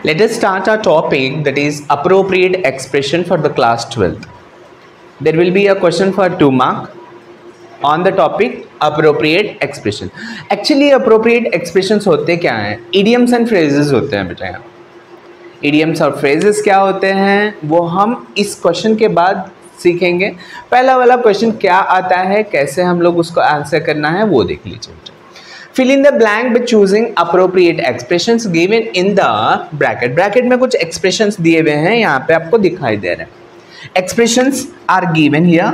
Let us start our topic, that is appropriate expression for the class 12th. There will be a question for 2 mark on the topic appropriate expression. Actually appropriate expressions होते क्या हैं? Idioms and phrases होते हैं बेटा। यहाँ idioms और phrases क्या होते हैं वो हम इस क्वेश्चन के बाद सीखेंगे। पहला वाला क्वेश्चन क्या आता है, कैसे हम लोग उसको आंसर करना है वो देख लीजिए। Fill in the blank by choosing appropriate expressions given in the bracket. Bracket में कुछ expressions दिए हुए हैं, यहाँ पे आपको दिखाई दे रहे हैं। Expressions are given here.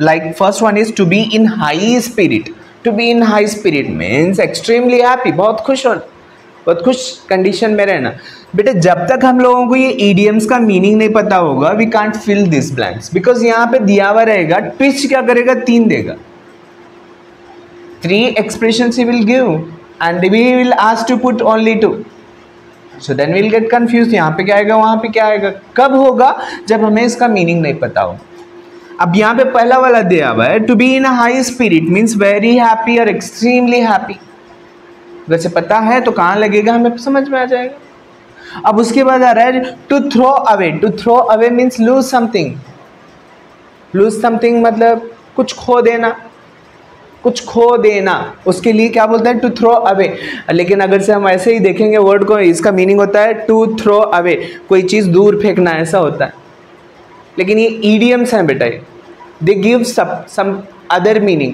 Like first one is to be in high spirit. To be in high spirit means extremely happy. बहुत खुश कंडीशन में रहना। बेटा जब तक हम लोगों को ये idioms का मीनिंग नहीं पता होगा, we can't fill these blanks. Because यहाँ पे दिया हुआ रहेगा, ट्विस्ट क्या करेगा, 3 देगा। 3 expressions he will give and we will ask to put only 2. So then we'll get confused. यहाँ पे क्या आएगा, वहाँ पे क्या आएगा, कब होगा जब हमें इसका मीनिंग नहीं पता हो। अब यहाँ पे पहला वाला दिया हुआ है to be in a high spirit means very happy or extremely happy. वैसे पता है तो कहाँ लगेगा हमें समझ में आ जाएगा। अब उसके बाद आ रहा है to throw away. To throw away means lose something. Lose something मतलब कुछ खो देना, कुछ खो देना, उसके लिए क्या बोलते हैं, टू थ्रो अवे। लेकिन अगर से हम ऐसे ही देखेंगे वर्ड को, इसका मीनिंग होता है टू थ्रो अवे, कोई चीज़ दूर फेंकना, ऐसा होता है। लेकिन ये ईडियम्स हैं बेटा, they give some other meaning.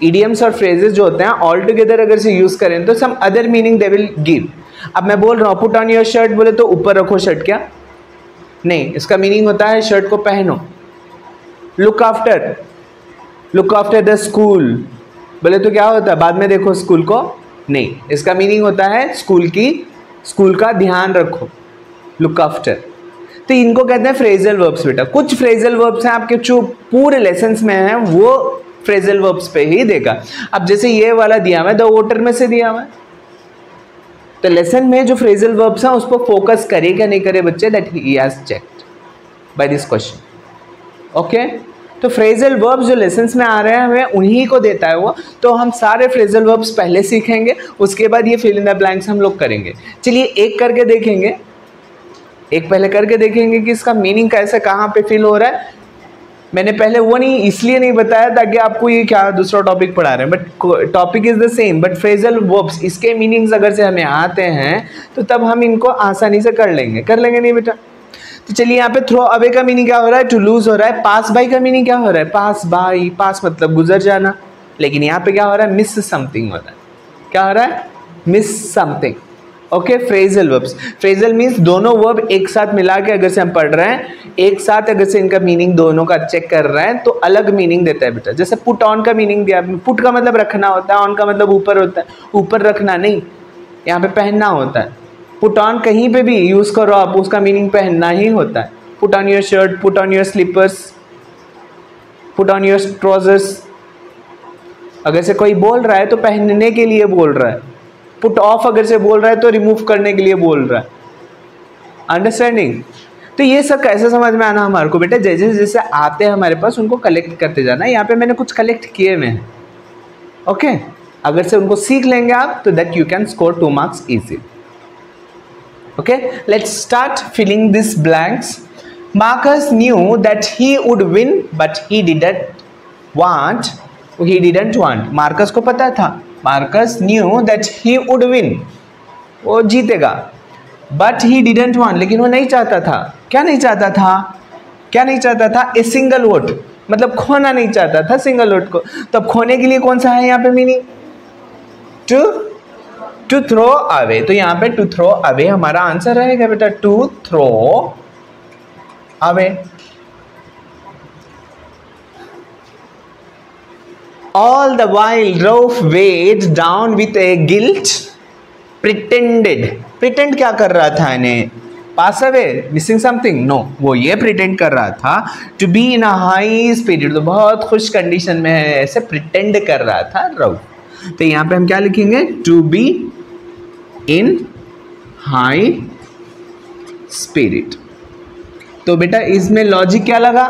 Idioms और फ्रेजेस जो होते हैं ऑल टुगेदर अगर से यूज़ करें तो some other meaning they will give. अब मैं बोल रहा हूँ पुट ऑन योर शर्ट, बोले तो ऊपर रखो शर्ट, क्या नहीं, इसका मीनिंग होता है शर्ट को पहनो। लुक आफ्टर द स्कूल, बोले तो क्या होता है, बाद में देखो स्कूल को, नहीं, इसका मीनिंग होता है स्कूल का ध्यान रखो, लुक आफ्टर। तो इनको कहते हैं फ्रेजल वर्ब्स बेटा। कुछ फ्रेजल वर्ब्स हैं आपके जो पूरे लेसन्स में हैं, वो फ्रेजल वर्ब्स पे ही देगा। अब जैसे ये वाला दिया हुआ है, द वोटर में से दिया हुआ है, तो लेसन में जो फ्रेजल वर्ब्स हैं उस पर फोकस करे क्या नहीं करे बच्चे, that he has checked by this question. Okay, तो फ्रेजल वर्ब्स जो लेसन्स में आ रहे हैं हमें उन्हीं को देता है वो। तो हम सारे फ्रेजल वर्ब्स पहले सीखेंगे, उसके बाद ये फिल इन द ब्लैंक्स हम लोग करेंगे। चलिए एक करके देखेंगे, एक पहले करके देखेंगे कि इसका मीनिंग कैसे कहाँ पे फिल हो रहा है। मैंने पहले वो नहीं इसलिए नहीं बताया ताकि आपको ये क्या दूसरा टॉपिक पढ़ा रहे हैं, but topic is the same, but phrasal verbs इसके मीनिंग्स अगर से हमें आते हैं तो तब हम इनको आसानी से कर लेंगे नहीं बेटा। तो चलिए यहाँ पे थ्रो अवे का मीनिंग क्या हो रहा है, टू लूज हो रहा है। पास बाई का मीनिंग क्या हो रहा है, पास बाई, पास मतलब गुजर जाना। लेकिन यहाँ पे क्या हो रहा है, मिस समथिंग हो रहा है। क्या हो रहा है, miss something. Okay, phrasal verbs, phrasal means दोनों वर्ब एक साथ मिला के अगर से हम पढ़ रहे हैं, एक साथ अगर से इनका मीनिंग दोनों का चेक कर रहे हैं तो अलग मीनिंग देता है बेटा। जैसे पुट ऑन का मीनिंग दिया, पुट का मतलब रखना होता है, ऑन का मतलब ऊपर होता है, ऊपर रखना नहीं, यहाँ पे पहनना होता है। पुट ऑन कहीं पे भी यूज करो आप, उसका मीनिंग पहनना ही होता है। Put on your shirt, put on your slippers, put on your trousers. अगर से कोई बोल रहा है तो पहनने के लिए बोल रहा है। पुट ऑफ अगर से बोल रहा है तो रिमूव करने के लिए बोल रहा है। अंडरस्टैंडिंग? तो ये सब कैसे समझ में आना हमारे को बेटा, जैसे जैसे आते हैं हमारे पास उनको कलेक्ट करते जाना। यहाँ पे मैंने कुछ कलेक्ट किए हुए हैं। ओके, अगर से उनको सीख लेंगे आप तो that you can score 2 marks easy. Okay, let's start filling these blanks. Marcus knew that he would win, but he didn't want. Marcus को पता था, Marcus knew that he would win, वो जीतेगा, but he didn't want, लेकिन वो नहीं चाहता था। क्या नहीं चाहता था? A single vote, मतलब खोना नहीं चाहता था सिंगल वोट को। तो अब खोने के लिए कौन सा है यहाँ पे मीनिंग, टू थ्रो अवे। तो यहाँ पे टू थ्रो अवे हमारा आंसर रहेगा बेटा, to throw away. All the while Rauf weighed down with a guilt, pretend क्या कर रहा था इन्हें, pass away, missing something, no, वो ये प्रिटेंड कर रहा था to be in a high spirit, तो बहुत खुश कंडीशन में है, ऐसे प्रिटेंड कर रहा था रऊफ। तो यहाँ पे हम क्या लिखेंगे, to be in high spirit. तो बेटा इसमें लॉजिक क्या लगा,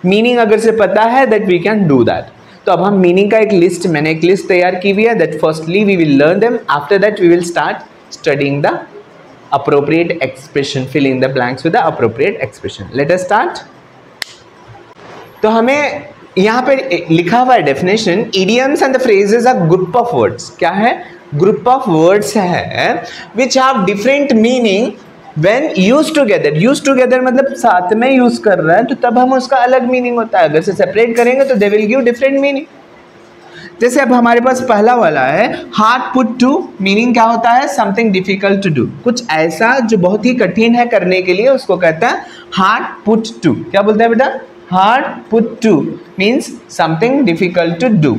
मीनिंग अगर से पता है that we can do that. तो अब हम मीनिंग का मैंने एक लिस्ट तैयार की हुई है, that firstly we will learn them, after that we will start studying the appropriate expression, fill in the blanks with the appropriate expression. Let us start. तो हमें यहाँ पे लिखा हुआ है definition, idioms and the phrases are group of words. क्या है? Group of words है which have different meaning when used together. Used together मतलब साथ में यूज कर रहा है तो तब हम उसका अलग मीनिंग होता है, अगर से सेपरेट करेंगे तो they will give different meaning. जैसे अब हमारे पास पहला वाला है हार्ड पुट टू, मीनिंग क्या होता है? समथिंग डिफिकल्ट टू डू, कुछ ऐसा जो बहुत ही कठिन है करने के लिए, उसको कहता है हार्ड पुट टू. क्या बोलते हैं बेटा? Hard put to means something difficult to do.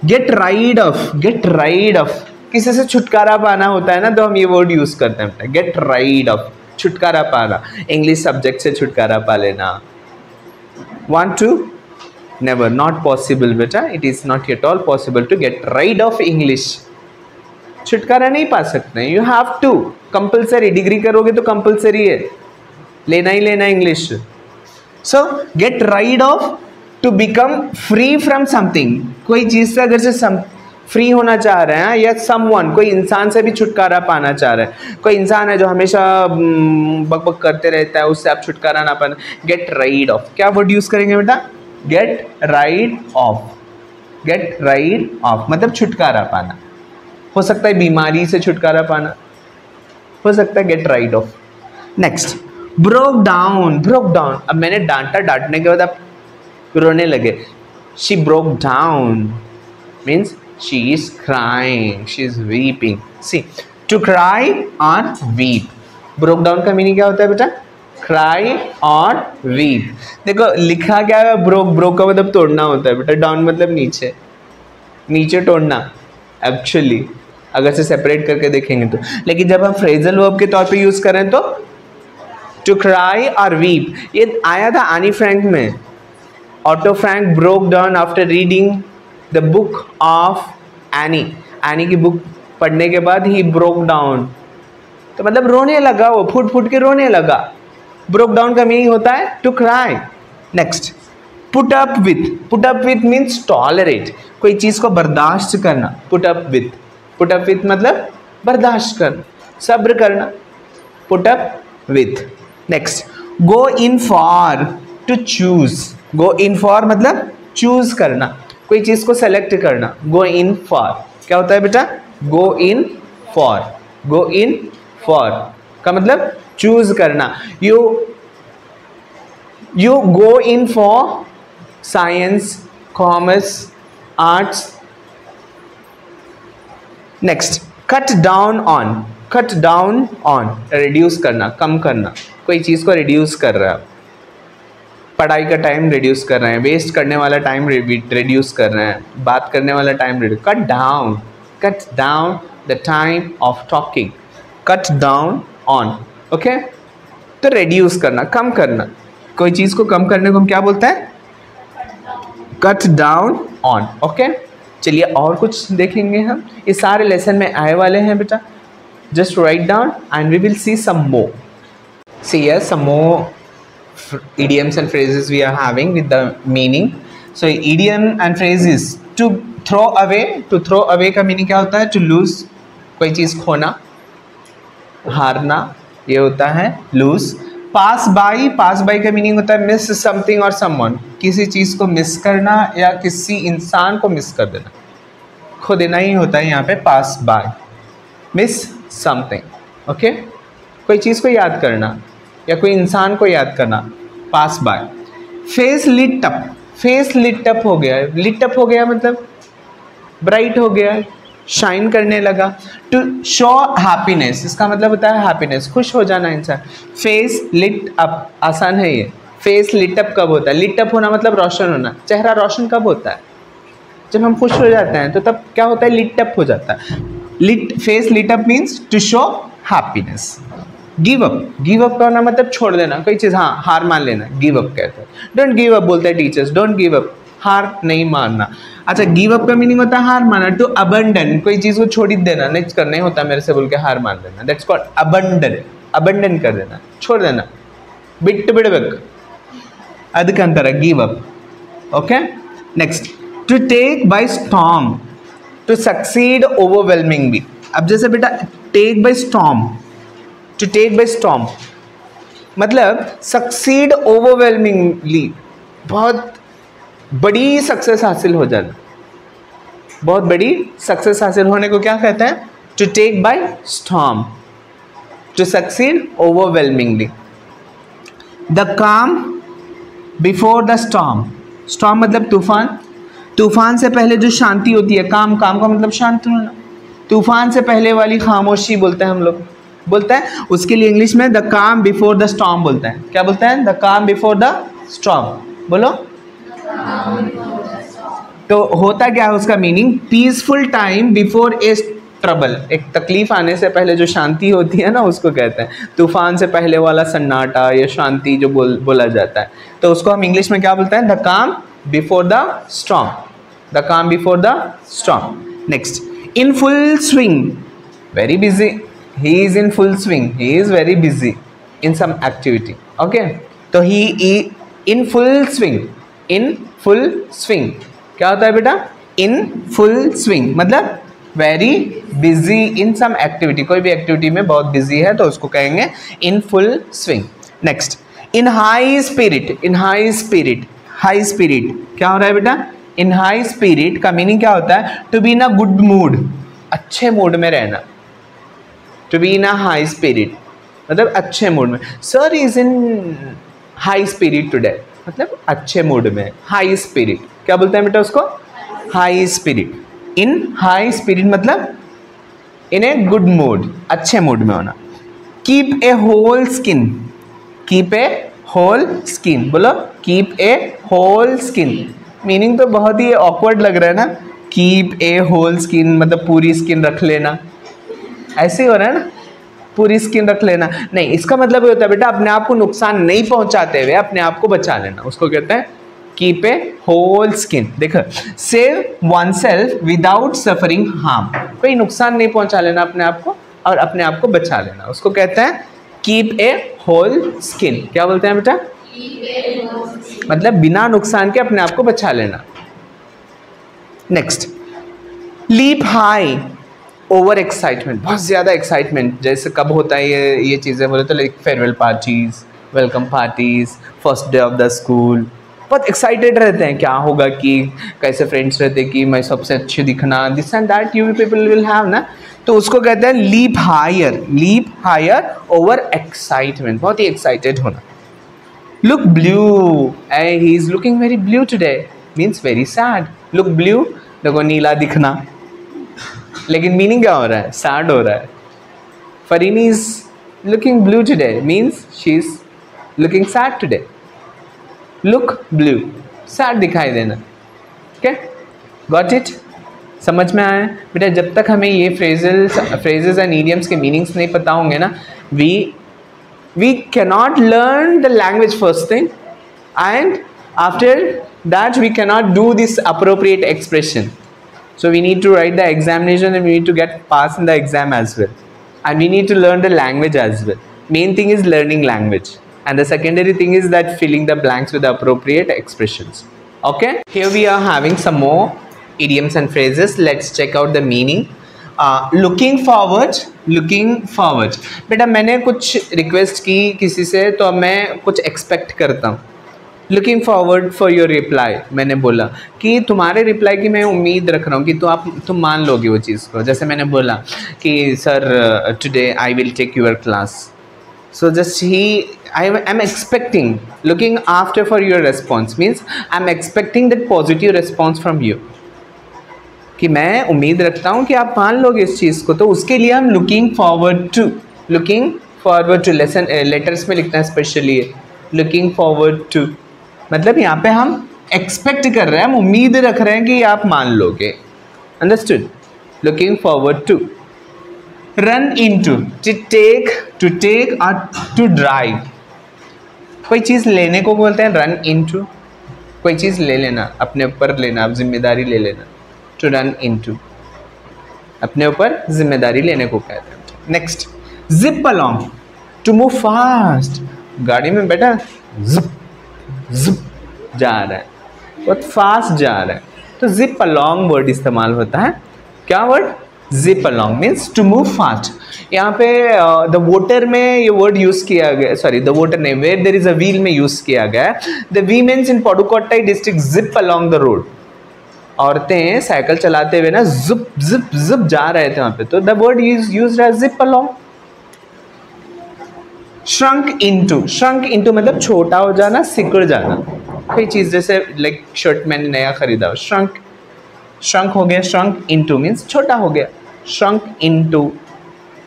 Get rid of, get rid of, किसी से छुटकारा पाना होता है ना, तो हम ये वर्ड यूज करते हैं, गेट राइड ऑफ, छुटकारा पाना, इंग्लिश सब्जेक्ट से छुटकारा पा लेना. Want to, never, not possible बेटा, it is not at all possible to get rid of English. छुटकारा नहीं पा सकते, you have to, compulsory, degree करोगे तो compulsory है, लेना ही लेना English. So get rid of, to become free from something, कोई चीज से अगर से फ्री होना चाह रहे हैं, या someone, कोई इंसान से भी छुटकारा पाना चाह रहे हैं, कोई इंसान है जो हमेशा बकबक करते रहता है, उससे आप छुटकारा ना पाना, get rid of. क्या वर्ड यूज करेंगे बेटा? Gate rid of. Get rid of मतलब छुटकारा पाना. हो सकता है बीमारी से छुटकारा पाना, हो सकता है get rid of. Next, broke down. Broke down, अब मैंने डांटा, डांटने के बाद आप रोने लगे. She broke down means she is crying, she is weeping. See, to cry और वीप. ब्रोक डाउन का मीनिंग क्या होता है बेटा? क्राई और वीप. देखो लिखा क्या है, ब्रोक, ब्रोक का मतलब तोड़ना होता है बेटा, डाउन मतलब नीचे, नीचे तोड़ना एक्चुअली, अगर से सेपरेट करके देखेंगे तो. लेकिन जब हम फ्रेजल वर्ब के तौर पे यूज करें तो टू क्राई और वीप, ये आया था एनी फ्रैंक में. Auto Frank broke down after reading the book of any. Any की बुक पढ़ने के बाद ही ब्रोक डाउन, तो मतलब रोने लगा, वो फुट फुट के रोने लगा. ब्रोक डाउन का मीनिंग होता है to cry. Next, put up with. Put up with means tolerate, कोई चीज को बर्दाश्त करना. Put up with, put up with मतलब बर्दाश्त करना, सब्र करना. Put up with. Next, go in for, to choose. Go in for मतलब चूज करना, कोई चीज को सेलेक्ट करना. गो इन फॉर क्या होता है बेटा? गो in for. Go in for का मतलब चूज करना. You go in for science, commerce, arts. Next, cut down on. Cut down on, reduce करना, कम करना, कोई चीज को रिड्यूस कर रहा है. पढ़ाई का टाइम रिड्यूस कर रहे हैं, वेस्ट करने वाला टाइम रिड्यूस कर रहे हैं, बात करने वाला time reduce. Cut down, cut down the time of talking. Cut down on, okay. तो रिड्यूस करना, कम करना, कोई चीज को कम करने को हम क्या बोलते हैं? Cut down on. ओके, चलिए और कुछ देखेंगे हम. ये सारे लेसन में आए वाले हैं बेटा. Just write down and we will see some more. See here some more idioms and phrases we are having with the meaning. So idiom and phrases, to throw away. To throw away का meaning क्या होता है? To lose, कोई चीज़ खोना, हारना, ये होता है lose. pass by, pass by का meaning होता है miss something or someone, किसी चीज़ को मिस करना या किसी इंसान को मिस कर देना, खो देना ही होता है यहाँ पे pass by. miss something, okay, कोई चीज़ को याद करना या कोई इंसान को याद करना, pass by. Face lit up. Face lit up हो गया. लिट अप हो गया मतलब ब्राइट हो गया, शाइन करने लगा. टू शो हैप्पीनेस, इसका मतलब होता है हैप्पीनेस, खुश हो जाना इंसान. फेस लिट अप, आसान है ये. फेस लिट अप कब होता है? लिट अप होना मतलब रोशन होना. चेहरा रोशन कब होता है? जब हम खुश हो जाते हैं, तो तब क्या होता है? लिट अप हो जाता है. Lit, face lit up means to show happiness. Give up. Give up का मतलब छोड़ देना, कोई चीज़, हाँ, हार मान लेना, गिव अप कहते हैं. डोंट गिव अप बोलते हैं टीचर्स. डोंट गिव अप, हार नहीं मानना. अच्छा, गिव अप का मीनिंग होता है हार मानना. टू अबंडन, कोई चीज़ को छोड़ ही देना, नेक्स्ट करना ही होता है मेरे से बोल के हार मान देना. That's called abandon. अबंडन कर देना, छोड़ देना. बिट बिड़बक अदकंतर, give up. Okay. Next, to take by storm. To succeed overwhelmingly. अब जैसे बेटा take by storm, to take by storm मतलब सक्सीड ओवरवेलमिंगली, बहुत बड़ी सक्सेस हासिल हो जाना, बहुत बड़ी सक्सेस हासिल होने को क्या कहते हैं? To take by storm, to succeed overwhelmingly. The calm before the storm, storm मतलब तूफान, तूफान से पहले जो शांति होती है, काम, काम का मतलब शांत होना, तूफान से पहले वाली खामोशी बोलते हैं हम लोग, बोलते हैं उसके लिए इंग्लिश में the calm before the storm बोलते हैं। क्या बोलते हैं? The calm before the storm. बोलो। तो होता क्या है उसका meaning? Peaceful time before A trouble, एक तकलीफ आने से पहले जो शांति होती है ना उसको कहते हैं। तूफान से पहले वाला सन्नाटा या शांति जो बोला जाता है, तो उसको हम इंग्लिश में क्या बोलते हैं? The calm before the storm, the calm before the storm. Next, in full swing, very busy, he is in full swing, he is very busy in some activity, okay? तो he in full swing, in full swing क्या होता है बेटा? in full swing मतलब very busy in some activity, कोई भी activity में बहुत बिजी है तो उसको कहेंगे in full swing। next, in high spirit, in high spirit, high spirit क्या हो रहा है बेटा? in high spirit का मीनिंग क्या होता है? to be in a good mood, अच्छे मूड में रहना, to be in a high spirit मतलब अच्छे मूड में। Sir is in high spirit today मतलब अच्छे मूड में, हाई स्पिरिट क्या बोलते हैं बेटा उसको? High spirit. In high spirit मतलब इन ए गुड मूड, अच्छे मूड में होना। Keep a whole skin, keep a whole skin, बोलो keep a whole skin. Meaning तो बहुत ही ऑकवर्ड लग रहा है ना, कीप ए होल स्किन मतलब पूरी स्किन रख लेना, ऐसे ही हो रहा है ना, पूरी स्किन रख लेना। नहीं, इसका मतलब ये होता है बेटा अपने आप को नुकसान नहीं पहुंचाते हुए अपने आप को बचा लेना, उसको कहते हैं कीप ए होल स्किन। देखो, save one self without suffering harm, कोई नुकसान नहीं पहुंचा लेना अपने आप को और अपने आप को बचा लेना, उसको कहते हैं कीप ए होल स्किन। क्या बोलते हैं बेटा? मतलब बिना नुकसान के अपने आप को बचा लेना। Next, leap high over excitement, बहुत ज़्यादा एक्साइटमेंट, जैसे कब होता है ये चीज़ें बोले तो like farewell parties, welcome parties, first day of the school, बहुत एक्साइटेड रहते हैं क्या होगा, कि कैसे फ्रेंड्स रहते कि मैं सबसे अच्छे दिखना, this and that you people will have ना, तो उसको कहते हैं लीप हायर ओवर एक्साइटमेंट, बहुत ही एक्साइटेड होना। Look blue, he is looking very blue today means very sad. Look blue देखो नीला दिखना, लेकिन मीनिंग क्या हो रहा है? सैड हो रहा है। Farini is looking blue today means she is looking sad today. Look blue, sad दिखाई देना। Okay, got it? समझ में आया बेटा? जब तक हमें ये फ्रेजेस एंड इडियम्स के मीनिंग्स नहीं पता होंगे ना, we cannot learn the language first thing, and after that we cannot do this appropriate expression. So we need to write the examination and we need to get pass in the exam as well, and we need to learn the language as well. Main thing is learning language, and the secondary thing is that filling the blanks with the appropriate expressions. Okay, here we are having some more idioms and phrases. Let's check out the meaning. Looking forward. बेटा मैंने कुछ request की किसी से तो मैं कुछ expect करता हूँ. Looking forward for your reply, मैंने बोला कि तुम्हारे रिप्लाई की मैं उम्मीद रख रहा हूँ कि तुम मान लोगे वो चीज़ को. जैसे मैंने बोला कि sir today I will take your class, so just I am expecting, looking after for your response means I am expecting that positive response from you, कि मैं उम्मीद रखता हूँ कि आप मान लोगे इस चीज़ को. तो उसके लिए हम लुकिंग फॉरवर्ड टू लेटर्स में लिखना है स्पेशली, लुकिंग फॉरवर्ड टू मतलब यहाँ पे हम एक्सपेक्ट कर रहे हैं, हम उम्मीद रख रहे हैं कि आप मान लोगे. Understood? Looking forward to. Run into, to take और टू ड्राइव, कोई चीज़ लेने को बोलते हैं रन इनटू, कोई चीज़ ले लेना, अपने ऊपर लेना, आप जिम्मेदारी ले लेना. टू रन इनटू, अपने ऊपर जिम्मेदारी लेने को कहते हैं. Next, zip along, to move fast, गाड़ी में बैठा जिप जा रहा है, बहुत फास्ट जा रहा है, तो जिप अलोंग वर्ड इस्तेमाल होता है. क्या word? Zip along means to move fast. यहाँ पे द वोटर में ये वर्ड यूज किया गया, सॉरी द वोटर नहीं, where there is a wheel में यूज किया गया है। The women's in Pudukkottai district zip along the road. औरतें साइकिल चलाते हुए ना जिप जिप जिप जा रहे थे वहां पे, तो the word is used as zip along. Shrunk into मतलब छोटा हो जाना, सिकुड़ जाना। कोई चीज जैसे लाइक शर्ट मैंने नया खरीदा, श्रंक हो गया, श्रंक इनटू मीन्स छोटा हो गया, shrunk into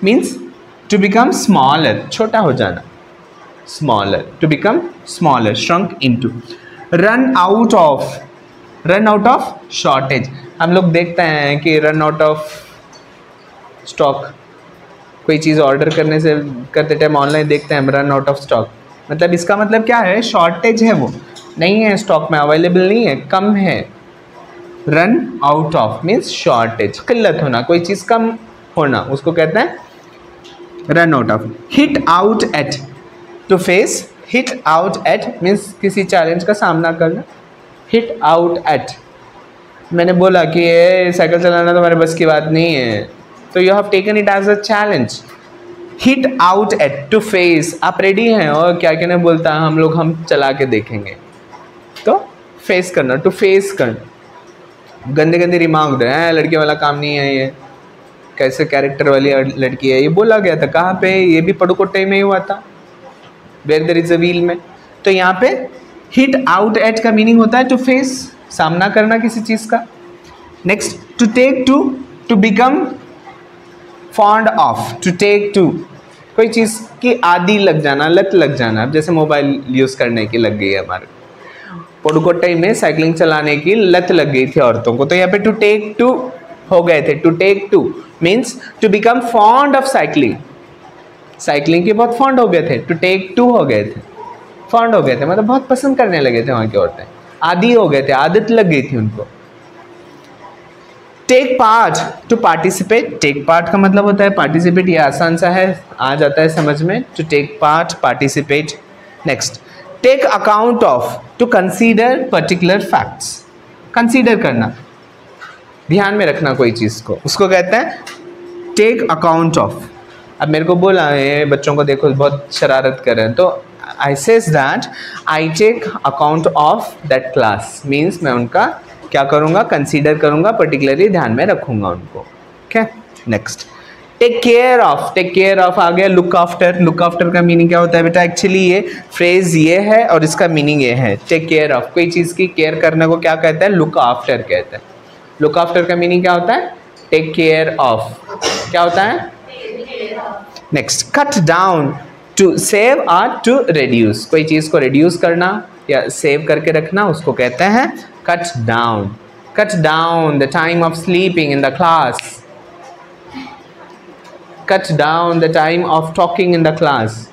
means to become smaller, छोटा हो जाना, smaller, to become smaller, shrunk into. Run out of shortage. हम लोग देखते हैं कि रन आउट ऑफ स्टॉक, कोई चीज़ ऑर्डर करते टाइम ऑनलाइन देखते हैं हम रन आउट ऑफ स्टॉक, मतलब इसका मतलब क्या है, शॉर्टेज है, वो नहीं है स्टॉक में, अवेलेबल नहीं है, कम है। Run out of means shortage, किल्लत होना, कोई चीज़ कम होना, उसको कहते हैं run out of. Hit out at to face, hit out at means किसी चैलेंज का सामना करना। हिट आउट एट, मैंने बोला कि ये साइकिल चलाना तुम्हारे बस की बात नहीं है, तो you have taken it as a challenge. Hit out at to face, आप रेडी हैं और क्या कहने बोलता है हम चला के देखेंगे, तो फेस करना, टू फेस करना। गंदे गंदे रिमार्क दे हैं, लड़के वाला काम नहीं है ये, कैसे कैरेक्टर वाली लड़की है, ये बोला गया था कहाँ पे, ये भी पुडुकोट्टई में ही हुआ था, where there is a wheel में। तो यहाँ पे हिट आउट एट का मीनिंग होता है टू फेस, सामना करना किसी चीज़ का। Next to take to become fond of, to take to, कोई चीज़ की आदी लग जाना, लत लग जाना। अब जैसे मोबाइल यूज़ करने की लग गई है हमारे, पुडुकोट्टई में साइकिलिंग चलाने की लत लग गई थी औरतों को, तो यहाँ पे टू टेक टू हो गए थे। To take to means to become fond of cycling, cycling के बहुत फॉन्ड हो गए थे, टू टेक टू हो गए थे, फॉन्ड हो गए थे मतलब बहुत पसंद करने लगे थे वहाँ की औरतें, आदी हो गए थे, आदत लग गई थी उनको। Take part to participate, take part का मतलब होता है पार्टिसिपेट, ये आसान सा है, आ जाता है समझ में, to take part, participate. Next take account of, to consider particular facts, consider करना, ध्यान में रखना कोई चीज़ को, उसको कहते हैं टेक अकाउंट ऑफ। अब मेरे को बोला है बच्चों को देखो बहुत शरारत कर रहे हैं, तो I says that I take account of that class means मैं उनका क्या करूँगा, कंसीडर करूँगा, पर्टिकुलरली ध्यान में रखूँगा उनको। Okay next take care of, take care of आ गया। लुक आफ्टर, लुक आफ्टर का मीनिंग क्या होता है बेटा, एक्चुअली ये फ्रेज ये है और इसका मीनिंग ये है, टेक केयर ऑफ, कोई चीज़ की केयर करने को क्या कहते हैं, लुक आफ्टर कहते हैं। लुक आफ्टर का मीनिंग क्या होता है, टेक केयर ऑफ, क्या होता है। Next cut down, to save और टू रिड्यूस, कोई चीज़ को रिड्यूस करना या सेव करके रखना, उसको कहते हैं cut down. Cut down the time of sleeping in the class, cut down the time of talking in the class,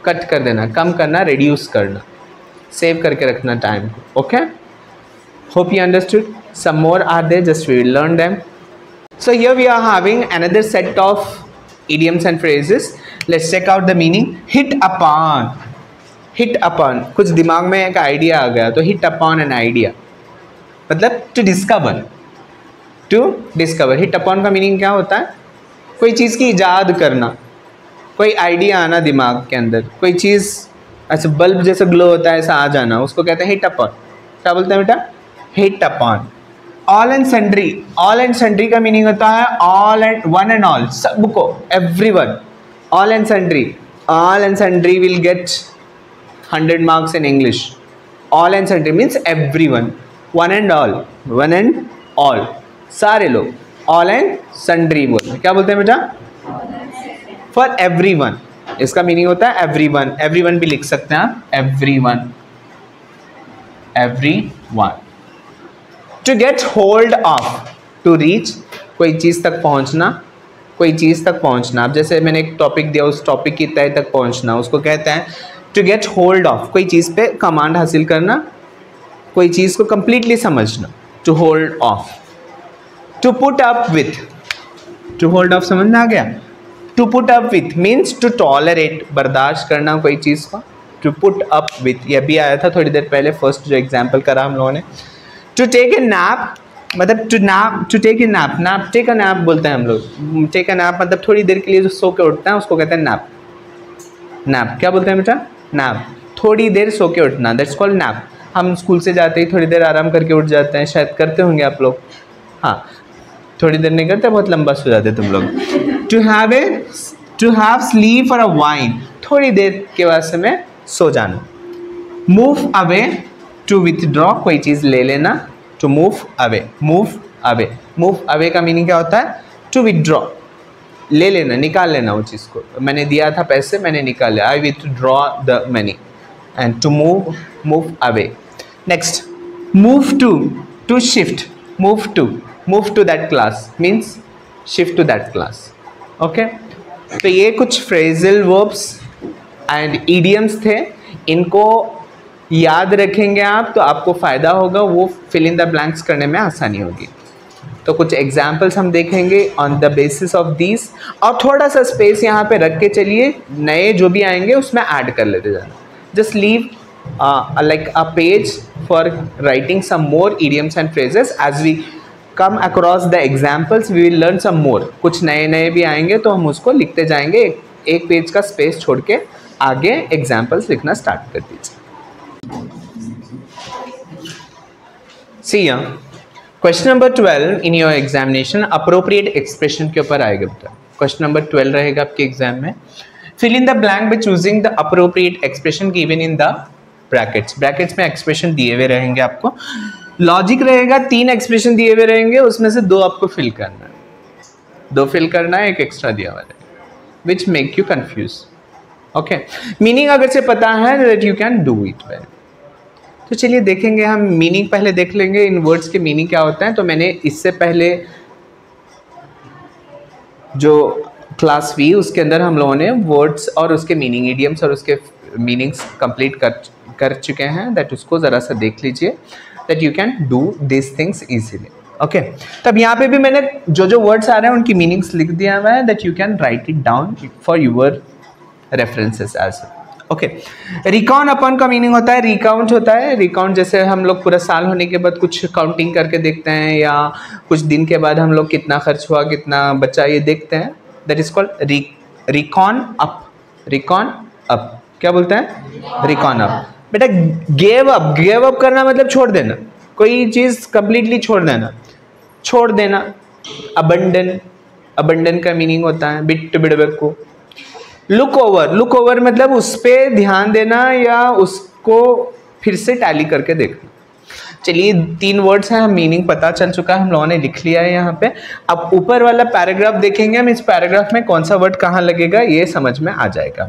cut कर देना, कम करना, रिड्यूस करना, सेव करके रखना टाइम को। Okay, hope you understood. Some more are there, just we will learn them. So here we are having another set of idioms and phrases. Let's check out the meaning. Hit upon, hit upon, कुछ दिमाग में एक idea आ गया तो hit upon an idea मतलब to discover, to discover। hit upon का meaning क्या होता है, कोई चीज़ की इजाद करना, कोई आइडिया आना दिमाग के अंदर, कोई चीज़ ऐसे बल्ब जैसे ग्लो होता है ऐसा आ जाना, उसको कहते हैं hit upon। क्या बोलते हैं बेटा, hit upon। All and sundry, all and sundry का मीनिंग होता है all and one and all, सबको, everyone. All and sundry, all and sundry will get 100 marks in English. All and sundry means everyone, one and all, one and all, सारे लोग, all and sundry बोलते हैं। क्या बोलते हैं बेटा, for everyone, इसका मीनिंग होता है एवरीवन। एवरीवन भी लिख सकते हैं आप, everyone, everyone. To get hold of, to reach, कोई चीज़ तक पहुंचना, कोई चीज़ तक पहुंचना। अब जैसे मैंने एक टॉपिक दिया, उस टॉपिक की तय तक पहुंचना, उसको कहते हैं टू गेट होल्ड ऑफ। कोई चीज़ पे कमांड हासिल करना, कोई चीज़ को कंप्लीटली समझना, to hold of. To put up with, to hold of समझ में आ गया। To put up with means to tolerate, बर्दाश्त करना कोई चीज़ को, टू पुट अप विथ, यह भी आया था थोड़ी देर पहले, फर्स्ट जो एग्जाम्पल करा हम लोगों ने। टू टेक ए नैप, मतलब to take a nap, nap take a nap बोलते हैं हम लोग। टेक अ नैप मतलब थोड़ी देर के लिए जो सो के उठते हैं उसको कहते हैं नैप। नैप क्या बोलते हैं बेटा? नैप, थोड़ी देर सो के उठना, दैट्स कॉल्ड नैप। हम स्कूल से जाते ही थोड़ी देर आराम करके उठ जाते हैं, शायद करते होंगे आप लोग। हाँ, थोड़ी देर नहीं करते, बहुत लंबा सो जाते तुम लोग। To have sleep for a while, थोड़ी देर के बाद समय सो जाना। मूव अवे, टू विथड्रॉ, कोई चीज़ ले लेना। To move away, move away, move away का मीनिंग क्या होता है? टू विथड्रॉ, ले लेना, निकाल लेना वो चीज़ को। मैंने दिया था पैसे, मैंने निकाल लिया, I withdraw the money. And to move, move away. Next, move to shift, move to that class means shift to that class. Okay, तो ये कुछ फ्रेजल वर्ब्स एंड इडियम्स थे, इनको याद रखेंगे आप तो आपको फ़ायदा होगा, वो फिल इन द ब्लैंक्स करने में आसानी होगी। तो कुछ एग्जाम्पल्स हम देखेंगे on the basis of this, और थोड़ा सा स्पेस यहाँ पे रख के चलिए, नए जो भी आएंगे उसमें ऐड कर लेते जाना। Just leave like a page for writing some more idioms and phrases. As we come across the examples we will learn some more. कुछ नए नए भी आएंगे तो हम उसको लिखते जाएंगे, एक पेज का स्पेस छोड़ के आगे एग्जाम्पल्स लिखना स्टार्ट कर दीजिए। See ya. Question number 12 in your examination appropriate expression के ऊपर आएगा बेटा। क्वेश्चन नंबर 12 रहेगा आपके एग्जाम में। Fill in the blank by choosing the appropriate expression given in the brackets. Brackets में एक्सप्रेशन दिए हुए रहेंगे आपको, लॉजिक रहेगा, 3 एक्सप्रेशन दिए हुए रहेंगे, उसमें से 2 आपको फिल करना है, 2 फिल करना है, एक एक्स्ट्रा दिया हुआ है, which make you confuse. Okay, meaning अगर से पता है that you can do it well. तो चलिए देखेंगे, हम मीनिंग पहले देख लेंगे, इन वर्ड्स के मीनिंग क्या होता है। तो मैंने इससे पहले जो क्लास वी उसके अंदर हम लोगों ने वर्ड्स और उसके मीनिंग, इडियम्स और उसके मीनिंग्स कंप्लीट कर चुके हैं, दैट उसको ज़रा सा देख लीजिए, that you can do this things easily. Okay, तब यहाँ पे भी मैंने जो वर्ड्स आ रहे हैं उनकी मीनिंग्स लिख दिया हुआ है, that you can write it down for your references as. Okay, reckon upon का मीनिंग होता है रिकाउंट होता है। रिकाउंट जैसे हम लोग पूरा साल होने के बाद कुछ काउंटिंग करके देखते हैं, या कुछ दिन के बाद हम लोग कितना खर्च हुआ, कितना बचा, ये देखते हैं, that is called recon up. Recon up क्या बोलते हैं? Recon up. बेटा गेव अप करना मतलब छोड़ देना, कोई चीज़ कंप्लीटली छोड़ देना। अबंडन का मीनिंग होता है बिट बिडबक को। लुक ओवर मतलब उस पर ध्यान देना या उसको फिर से टैली करके देखना। चलिए 3 वर्ड्स हैं, हम मीनिंग पता चल चुका है, हम लोगों ने लिख लिया है यहाँ पे। अब ऊपर वाला पैराग्राफ देखेंगे हम, इस पैराग्राफ में कौन सा वर्ड कहाँ लगेगा ये समझ में आ जाएगा।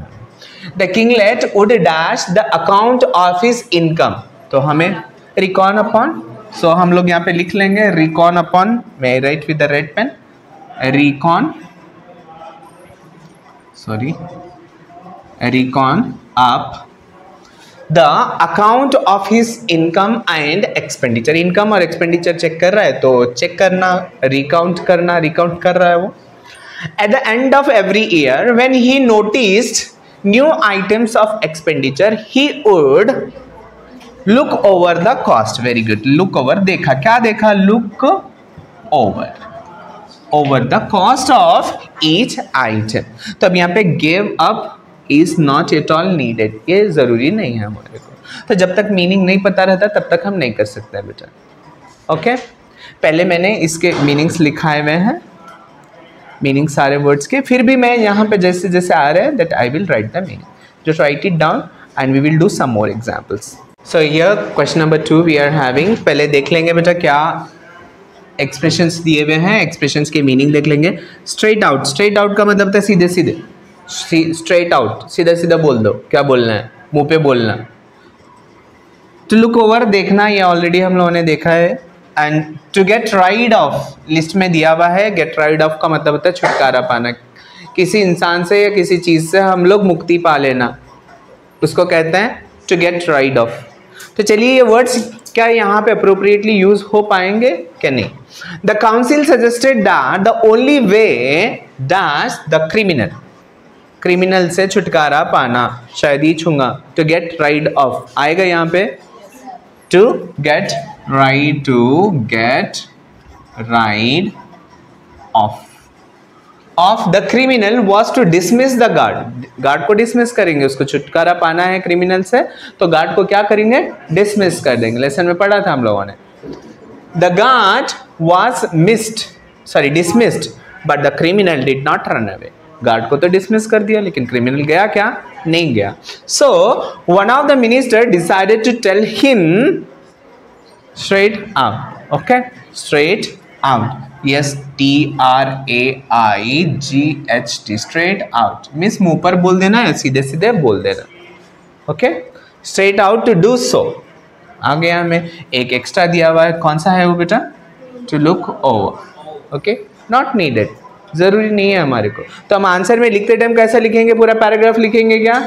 The kinglet would dash the account of his income, तो हमें रिकॉन अपॉन, सो हम लोग यहाँ पे लिख लेंगे रिकॉन अपॉन, मैं write with the red pen, reckon up the account of his income and expenditure। Income और एक्सपेंडिचर चेक कर रहा है, तो चेक करना, रिकाउंट कर रहा है वो। At the end of every year when he noticed new items of expenditure he would look over the cost। very good, look over, देखा, क्या देखा? look over the cost of each item। तो अब यहाँ पे give up is not at all needed, ये ज़रूरी नहीं है हमारे को। तो जब तक मीनिंग नहीं पता रहता तब तक हम नहीं कर सकते बेटा। ओके, पहले मैंने इसके मीनिंग्स लिखाए हुए हैं, मीनिंग सारे वर्ड्स के, फिर भी मैं यहाँ पे जैसे जैसे आ रहे हैं that I will write the meaning, just write it down and we will do some more examples. So here question number 2 we are having. पहले देख लेंगे बेटा क्या एक्सप्रेशंस दिए हुए हैं, एक्सप्रेशंस के मीनिंग देख लेंगे। स्ट्रेट आउट का मतलब था सीधे सीधे, स्ट्रेट आउट, सीधा सीधा बोल दो, क्या बोलना है, मुंह पे बोलना। टू लुक ओवर देखना, ये ऑलरेडी हम लोगों ने देखा है। And to get rid of, list में दिया हुआ है, गेट राइड ऑफ का मतलब होता है छुटकारा पाना, किसी इंसान से या किसी चीज़ से हम लोग मुक्ति पा लेना, उसको कहते हैं टू गेट राइड ऑफ। तो चलिए ये वर्ड्स क्या यहाँ पे अप्रोप्रिएटली यूज हो पाएंगे क्या नहीं। The council suggested that the only way dash the criminal से छुटकारा पाना, शायद ही छूंगा, टू गेट राइड ऑफ आएगा यहाँ पे, to get rid of the criminal was to dismiss the guard को डिसमिस करेंगे, उसको छुटकारा पाना है क्रिमिनल से तो गार्ड को क्या करेंगे, डिसमिस कर देंगे। लेसन में पढ़ा था हम लोगों ने। The guard was dismissed but the criminal did not run away. Guard को तो डिसमिस कर दिया लेकिन क्रिमिनल गया क्या, नहीं गया। So one of the minister decided to tell him straight out. Okay, straight out, yes, TRAIGHT, straight out means मुंह पर बोल देना है, सीधे सीधे बोल देना। Okay, straight out to do so. आ गया हमें एक एक्स्ट्रा दिया हुआ है, कौन सा है वो बेटा, to look over. Okay, not needed, जरूरी नहीं है हमारे को। तो हम आंसर में लिखते टाइम कैसा लिखेंगे, पूरा पैराग्राफ लिखेंगे क्या,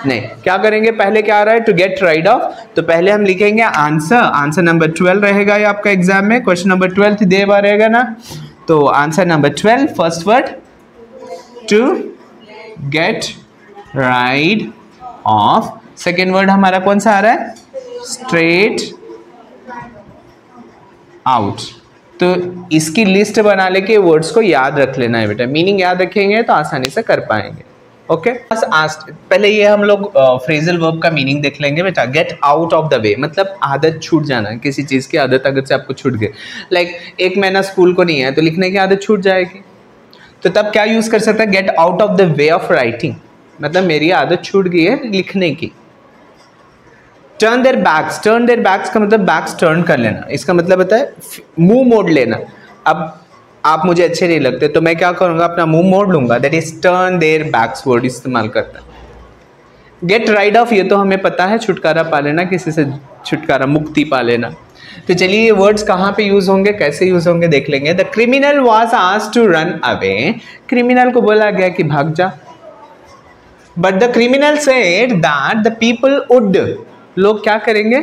नहीं, क्या करेंगे, पहले क्या आ रहा है, टू गेट राइड ऑफ, तो पहले हम लिखेंगे आंसर नंबर 12 रहेगा ये आपका एग्जाम में, क्वेश्चन नंबर 12 दे बार रहेगा ना, तो answer number 12 first word to get rid of, second word हमारा कौन सा आ रहा है, स्ट्रेट आउट। तो इसकी लिस्ट बना लेके वर्ड्स को याद रख लेना है बेटा, मीनिंग याद रखेंगे तो आसानी से कर पाएंगे। ओके, पहले ये हम लोग फ्रेजल वर्ब का मीनिंग देख लेंगे बेटा। Get out of the way मतलब आदत छूट जाना, किसी चीज़ की आदत अगर से आपको छूट गई, लाइक एक महीना स्कूल को नहीं है तो लिखने की आदत छूट जाएगी, तो तब क्या यूज़ कर सकते हैं, get out of the way of writing, मतलब मेरी आदत छूट गई है लिखने की। टर्न देयर बैक्स का मतलब बैक्स टर्न कर लेना, इसका मतलब होता है मुंह मोड़ लेना। अब आप मुझे अच्छे नहीं लगते तो मैं क्या करूँगा, अपना मुंह मोड़ लूंगा, that is turn their backs word इस्तेमाल करता है। गेट राइड ऑफ ये तो हमें पता है, छुटकारा पा लेना, किसी से छुटकारा, मुक्ति पा लेना। तो चलिए ये वर्ड्स कहाँ पे यूज होंगे, कैसे यूज होंगे देख लेंगे। The criminal was asked to run away, criminal को बोला गया कि भाग जा, but the criminal said that the people would, लोग क्या करेंगे,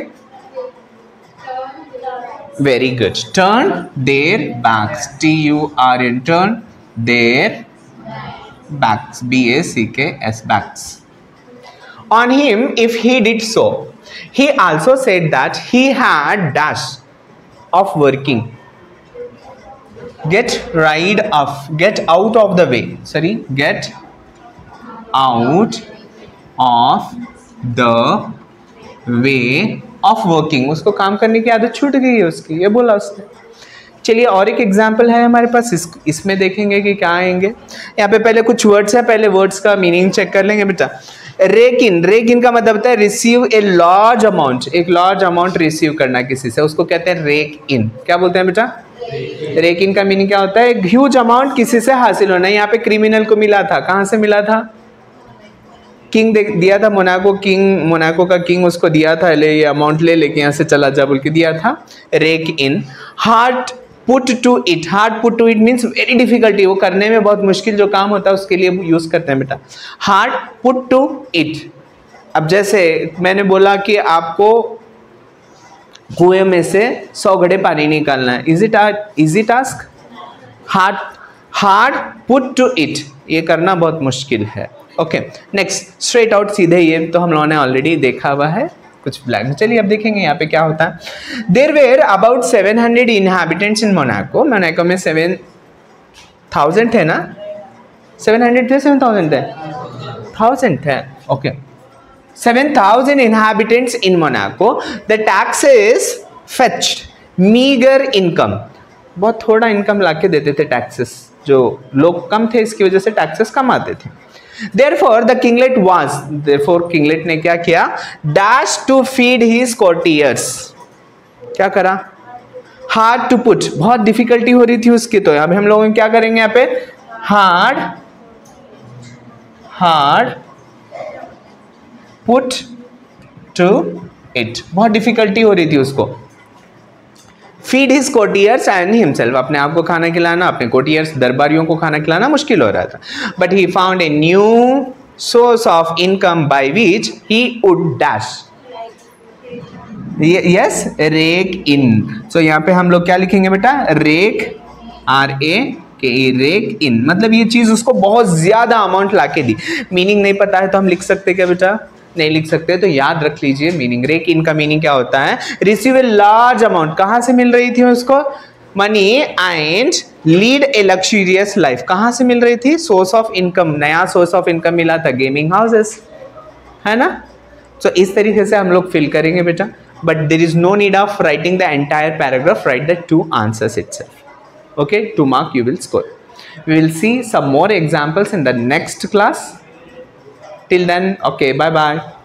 very good, turn their backs, TURN, turn their backs, BACKS, backs on him if he did so. He also said that he had dash of working, get rid of, get out of the way, sorry, get out of the way of working, उसको काम करने की आदत छूट गई है उसकी, ये बोला उसने। चलिए और एक एग्जाम्पल है हमारे पास, इसमें देखेंगे कि क्या आएंगे। यहाँ पे पहले कुछ वर्ड्स है, पहले वर्ड्स का मीनिंग चेक कर लेंगे बेटा। रेक इन का मतलब होता है रिसीव ए लार्ज अमाउंट, एक लार्ज अमाउंट रिसीव करना किसी से, उसको कहते हैं रेक इन। क्या बोलते हैं बेटा, रेक इन का मीनिंग क्या होता है, एक ह्यूज अमाउंट किसी से हासिल होना। यहाँ पे क्रिमिनल को मिला था, कहाँ से मिला था, किंग दिया था, मोनाको का किंग उसको दिया था, ले ये अमाउंट ले लेके यहाँ से चला जा बोल के दिया था। Rake in, hard put to it, hard put to it means very difficulty, वो करने में बहुत मुश्किल जो काम होता है उसके लिए यूज करते हैं बेटा, हार्ड पुट टू इट। अब जैसे मैंने बोला कि आपको कुएं में से 100 घड़े पानी निकालना है, easy task, hard put to it, ये करना बहुत मुश्किल है। ओके, नेक्स्ट स्ट्रेट आउट, सीधे, ये तो हम लोगों ने ऑलरेडी देखा हुआ है, कुछ ब्लैक। चलिए अब देखेंगे यहाँ पे क्या होता है। There were about 700 inhabitants in Monaco, Monaco में 7000 है ना, 700 थे, 7000 है, 1000 है। Okay, 7000 inhabitants in Monaco. The taxes fetched meager income. बहुत थोड़ा इनकम लाके देते थे टैक्सेस, जो लोग कम थे इसकी वजह से टैक्सेस कम आते थे। Therefore the kinglet was, therefore kinglet ने क्या किया, dash to feed his courtiers. क्या करा, hard to put, बहुत डिफिकल्टी हो रही थी उसकी, तो अब हम लोग क्या करेंगे यहाँ पे, hard put to it, बहुत डिफिकल्टी हो रही थी उसको। Feed his courtiers and himself, अपने आप को खाना खिलाना, अपने कोटियर्स दरबारियों को खाना खिलाना मुश्किल हो रहा था। But he found a new source of income by which he would dash, yes, rake in. So यहाँ पे हम लोग क्या लिखेंगे बेटा, रेक, RAKE, रेक इन, मतलब ये चीज उसको बहुत ज्यादा अमाउंट लाके दी। मीनिंग नहीं पता है तो हम लिख सकते क्या बेटा, नहीं लिख सकते, तो याद रख लीजिए मीनिंग। रेक इन का मीनिंग क्या होता है, रिसीव ए लार्ज अमाउंट, कहां से मिल रही थी उसको, money and lead A luxurious life. कहाँ से मिल रही थी? सोर्स ऑफ इनकम, नया सोर्स ऑफ इनकम मिला था गेमिंग हाउसेस, है ना। तो इस तरीके से हम लोग फिल करेंगे बेटा, but there is no need of writing the entire paragraph, write the 2 answers itself. Okay, 2 mark you will score. We will see some more examples in the next class. Till then, okay, bye bye.